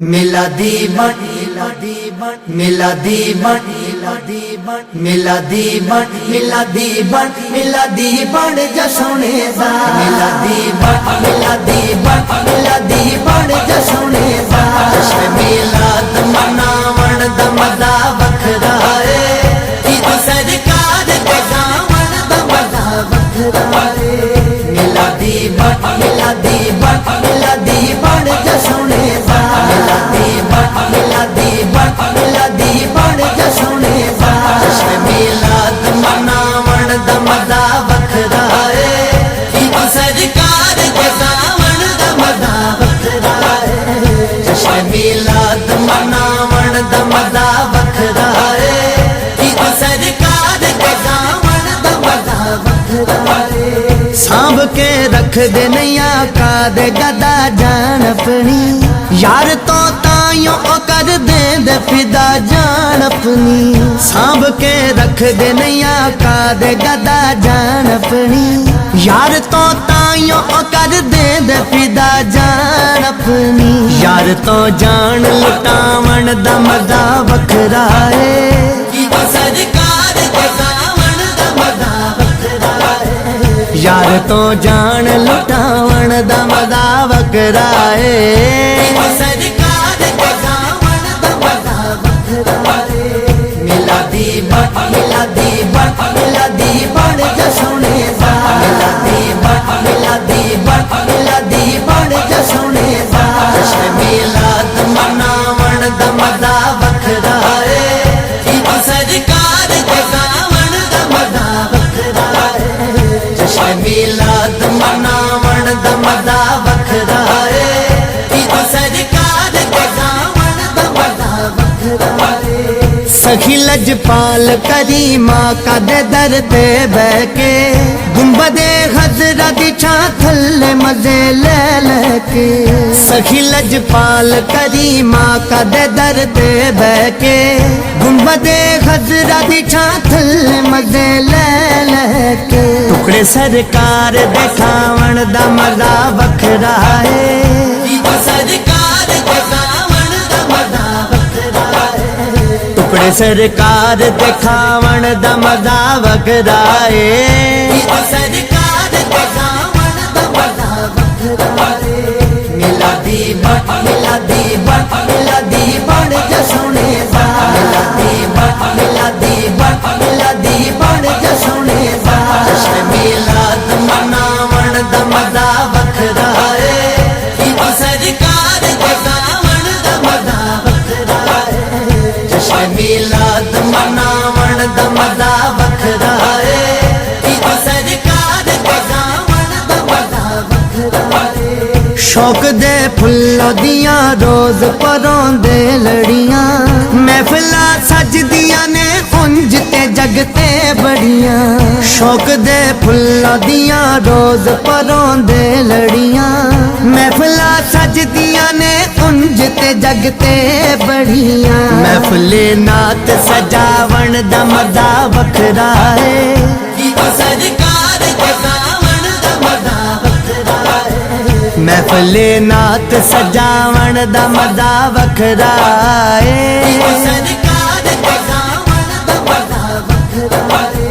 मिलादी बन मिलादी बन मिलादी बन मिलादी बन मिलादी बन मिलादी बन मिलादी बन जसोने दा मिलादी बन मिलादी बन मिलादी बन जसोने दा जश्न मिलाद मनावण दा मजा वखरा है ईद सरकार दे गावण दा मजा वखरा है मिलादी बन मिलादी बन मिलादी बन जसोने दा मिलादी बन जसोने दा जश्न मिलाद मनावण दा मजा वखरा है ईद सरकार दे गावण दा मजा वखरा है जश्न मिलाद मनावण दा मजा वखरा है ईद सरकार दे गावण दा मजा वखरा है सांभ के रख दे नैया का दे गदा जान अपनी यार तो ताइयों कर दे फिदा जान अपनी सांभ के रख दे नैया का दे गदा जान अपनी यार तो ताइयों कर दे फिदा जान अपनी यार तो जान लुटावण दा मजा वखरा है सरकार दे गावण दा मजा वखरा है यार तो जान लुटावण दा मजा वखरा है मिलादी बन मिलादी बन मिलादी बन जसोने दा मिलादी बन मिलादी बन मिलादी बन जसोने दा जश्न मिलाद मनावण दा मजा वखरा है ईद सरकार दे गावण दा मजा वखरा है जश्न मिलाद मनावण दा मजा वखरा है ईद सरकार दे गावण दा मजा वखरा है सखी लजपाल करीमा का दर ते बह के गुंबदे हजरा दी छां थल्ले मजे ले लेके सखी लजपाल करीमा का दर ते बह के गुंबदे हजरा दी छां थल्ले मजे ले लेके टुकड़े सरकार दे खावण दा मजा वखरा है सरकार दे खावण दा मजा वखरा है टुकड़े सरकार दे खावण दा मजा वखरा है सरकार दे खावण दा मजा वखरा है मिलादी बन मिलादी बन मिलादी बन जसोने दा मिलादी बन मिलादी बन मिलादी बन जसोने दा जश्न मिलाद मनावण दा मजा वखरा है सरकार दे गावण दा मजा वखरा है जश्न मिलाद मनावण दा मजा वखरा है ईद सरकार दे गावण दा मजा वखरा है शौक दे फुल्लों दियां रोज परोंदे लड़ियां महफिलां सजदियां ने उंज ते जगते बड़ियां शौक दे फुल्लों दियां रोज परोंदे लड़ियां महफिलां सजदियां ने उंज ते जगते बड़ियां महफिले नात सजावण दा मजा वखरा है सरकार दे गावण दा मजा वखरा है महफिले नात सजावण दा मजा वखरा है सरकार दे गावण दा मजा वखरा है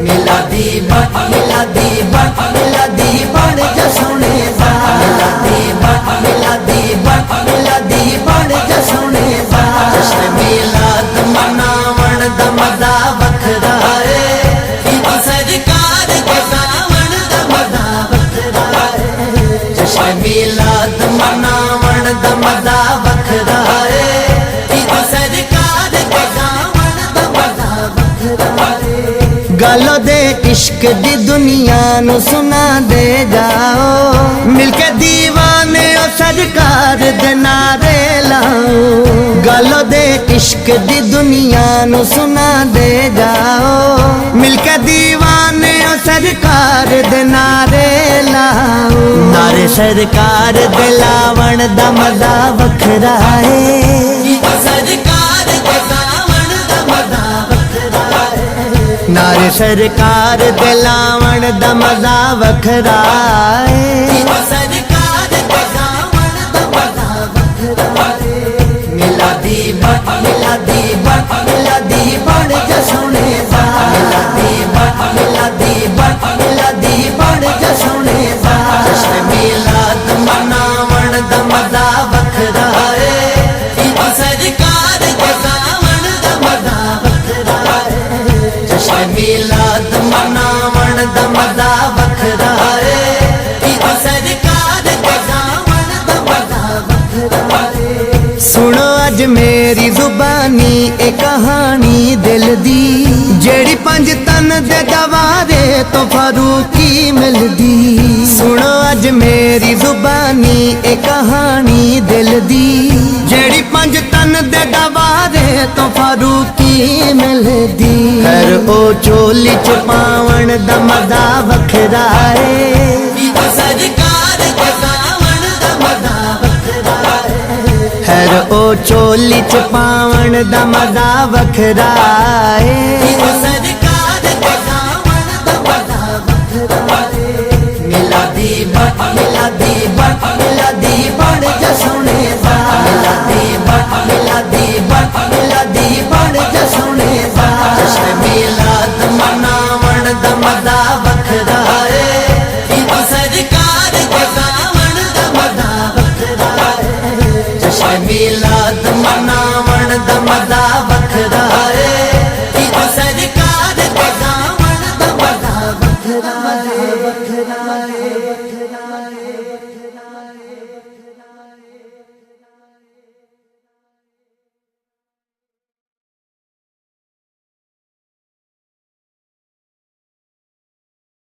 मिलादी बन मिलादी बन मिलादी बन जसोने दा मिलादी बन मिलादी बन मिलादी बन जसोने दा जश्न मिलाद मनावण दा मजा वखरा है ईद सरकार दे गावण दा मजा वखरा है जश्न मिलाद मनावण दा मजा वखरा है ईद सरकार दे गावण दा मजा वखरा है गालो दे इश्क दी दुनिया नु सुना दे जाओ मिलके दीवाने ओ सरकार दे नारे लाओ गालो दे इश्क दी दुनिया नु सुना दे जाओ मिलके दीवाने ओ सरकार दे नारे लाओ नारे सरकार दे लावण दा मजा वखरा है सरकार दे गावण दा मजा वखरा है नारे सरकार दे लावण दा मजा वखरा है सरकार दे गावण दा मजा वखरा मिलादी बन जा सोने दा मिलादी बन जा सोने दा जश्न मिलाद मनावण दा मज़ा वखरा है ईद सरकार दे सावण दा मज़ा वखरा है जश्न मिलाद मनावण दा मज़ा वखरा है ईद सरकार दे सावण दा मज़ा वखरा है। सुनो अज मेरी जुबानी ए कहानी दिल दी जेड़ी पंज तन दे गवारे तो फारूकी मिलदी। सुनो अज मेरी जुबानी ए कहानी दिल दी जेड़ी पंज तन दे गवारे तो फारूकी मिलदी। हर ओ चोली च पावण दा मज़ा वखरा है सरकार दे सावण दा मज़ा वखरा है। हर ओ चोली च पावण दा मज़ा वखरा है सरकार दे सावण दा मज़ा वखरा है। मिलादी बन जा सोने दा मिलादी बन जा सोने दा जश्न मिलाद मनावण दा मज़ा वखरा है ईद सरकार दे सावण दा मज़ा वखरा है जश्न मिलाद मनावण दा मज़ा वखरा है ईद सरकार दे सावण दा मज़ा वखरा है।